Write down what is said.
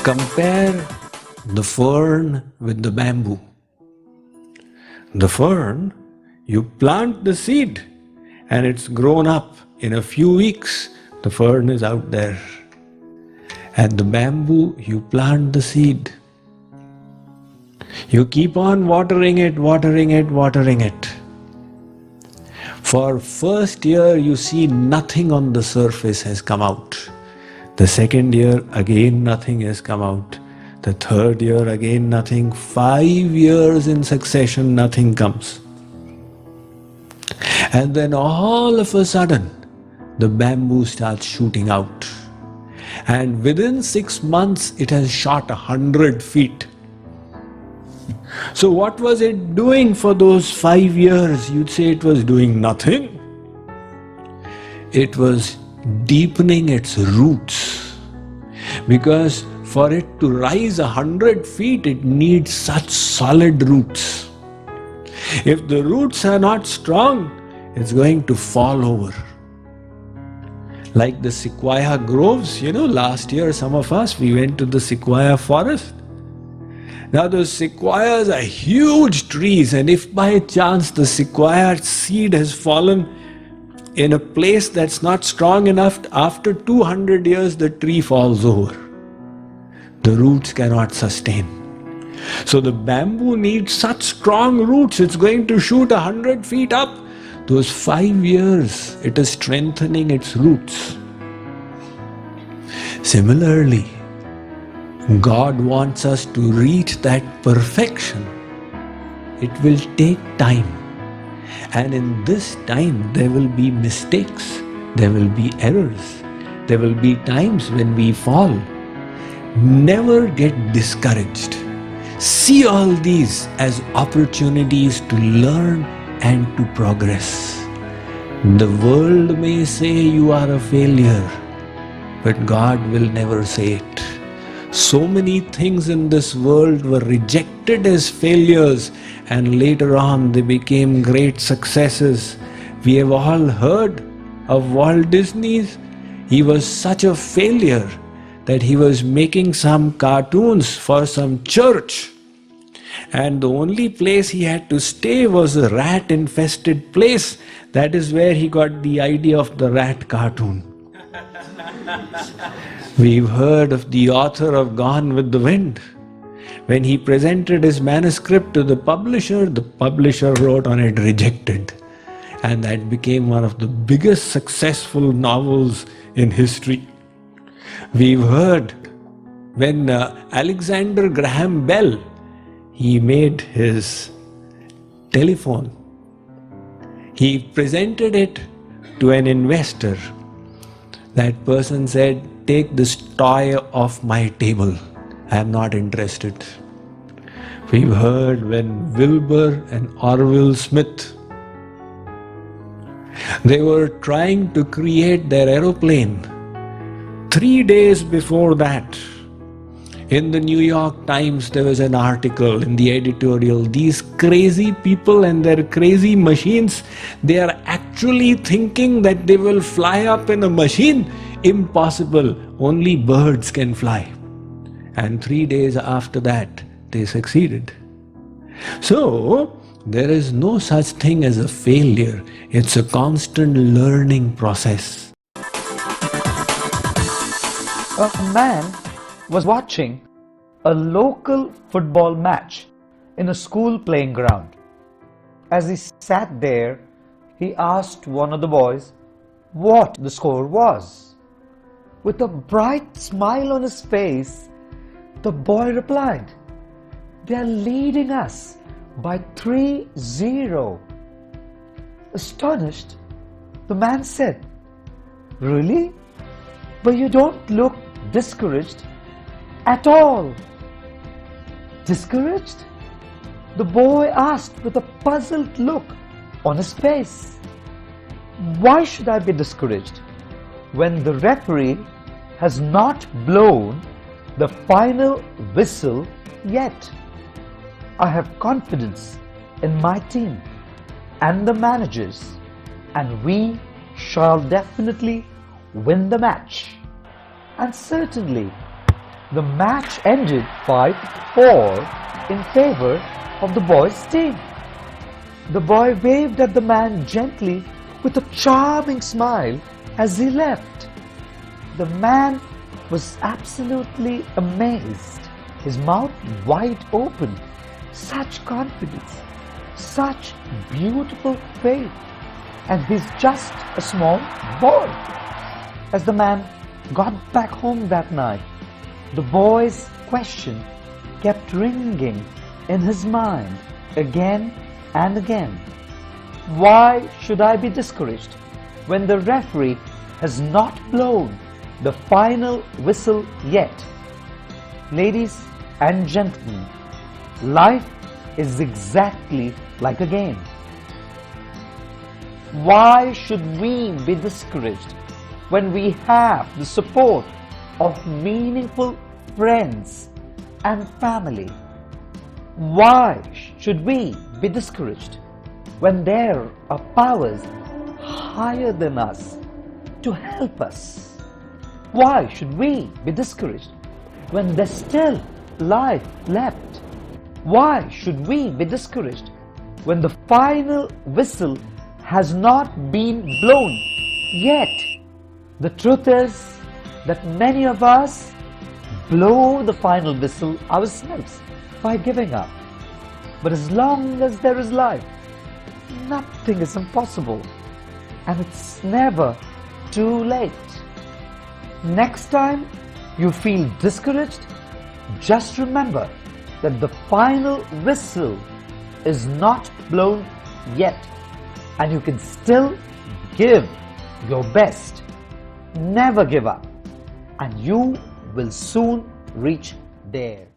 Compare the fern with the bamboo. The fern, you plant the seed and it's grown up. In a few weeks, the fern is out there. And the bamboo, you plant the seed. You keep on watering it, watering it, watering it. For first year, you see nothing on the surface has come out. The second year, again nothing has come out. The third year, again nothing. 5 years in succession, nothing comes. And then all of a sudden, the bamboo starts shooting out. And within 6 months, it has shot 100 feet. So what was it doing for those 5 years? You'd say it was doing nothing. It was deepening its roots. Because for it to rise 100 feet, it needs such solid roots. If the roots are not strong, it's going to fall over. Like the sequoia groves, last year some of us, we went to the sequoia forest. Now those sequoias are huge trees, and if by chance the sequoia seed has fallen in a place that's not strong enough, after 200 years the tree falls over. The roots cannot sustain. So the bamboo needs such strong roots, it's going to shoot 100 feet up. Those 5 years, it is strengthening its roots. Similarly, God wants us to reach that perfection. It will take time. And in this time, there will be mistakes, there will be errors, there will be times when we fall. Never get discouraged. See all these as opportunities to learn and to progress. The world may say you are a failure, but God will never say it. So many things in this world were rejected as failures, and later on they became great successes. We have all heard of Walt Disney. He was such a failure that he was making some cartoons for some church. And the only place he had to stay was a rat-infested place. That is where he got the idea of the rat cartoon. We've heard of the author of Gone with the Wind. When he presented his manuscript to the publisher wrote on it rejected. And that became one of the biggest successful novels in history. We've heard when Alexander Graham Bell, he made his telephone. He presented it to an investor. That person said, "Take this toy off my table. I am not interested." We've heard when Wilbur and Orville Smith, they were trying to create their aeroplane. 3 days before that, in the New York Times, there was an article in the editorial. These crazy people and their crazy machines, they are actually thinking that they will fly up in a machine. Impossible. Only birds can fly. And 3 days after that, they succeeded. So, there is no such thing as a failure. It's a constant learning process. A man was watching a local football match in a school playing ground. As he sat there, he asked one of the boys what the score was. With a bright smile on his face, the boy replied, "They are leading us by 3-0. Astonished, the man said, "Really? But you don't look discouraged at all." Discouraged? The boy asked with a puzzled look on his face. Why should I be discouraged when the referee has not blown the final whistle yet? I have confidence in my team and the managers, and we shall definitely win the match. And certainly, the match ended 5-4 in favor of the boys' team. The boy waved at the man gently with a charming smile as he left. The man was absolutely amazed, his mouth wide open. Such confidence, such beautiful faith, and he's just a small boy. As the man got back home that night, the boy's question kept ringing in his mind again and again. Why should I be discouraged when the referee has not blown the final whistle yet? Ladies and gentlemen, life is exactly like a game. Why should we be discouraged when we have the support of meaningful friends and family? Why should we be discouraged when there are powers higher than us to help us? Why should we be discouraged when there's still life left? Why should we be discouraged when the final whistle has not been blown yet? The truth is that many of us blow the final whistle ourselves by giving up. But as long as there is life, nothing is impossible, and it's never too late. Next time you feel discouraged, just remember that the final whistle is not blown yet, and you can still give your best. Never give up, and you will soon reach there.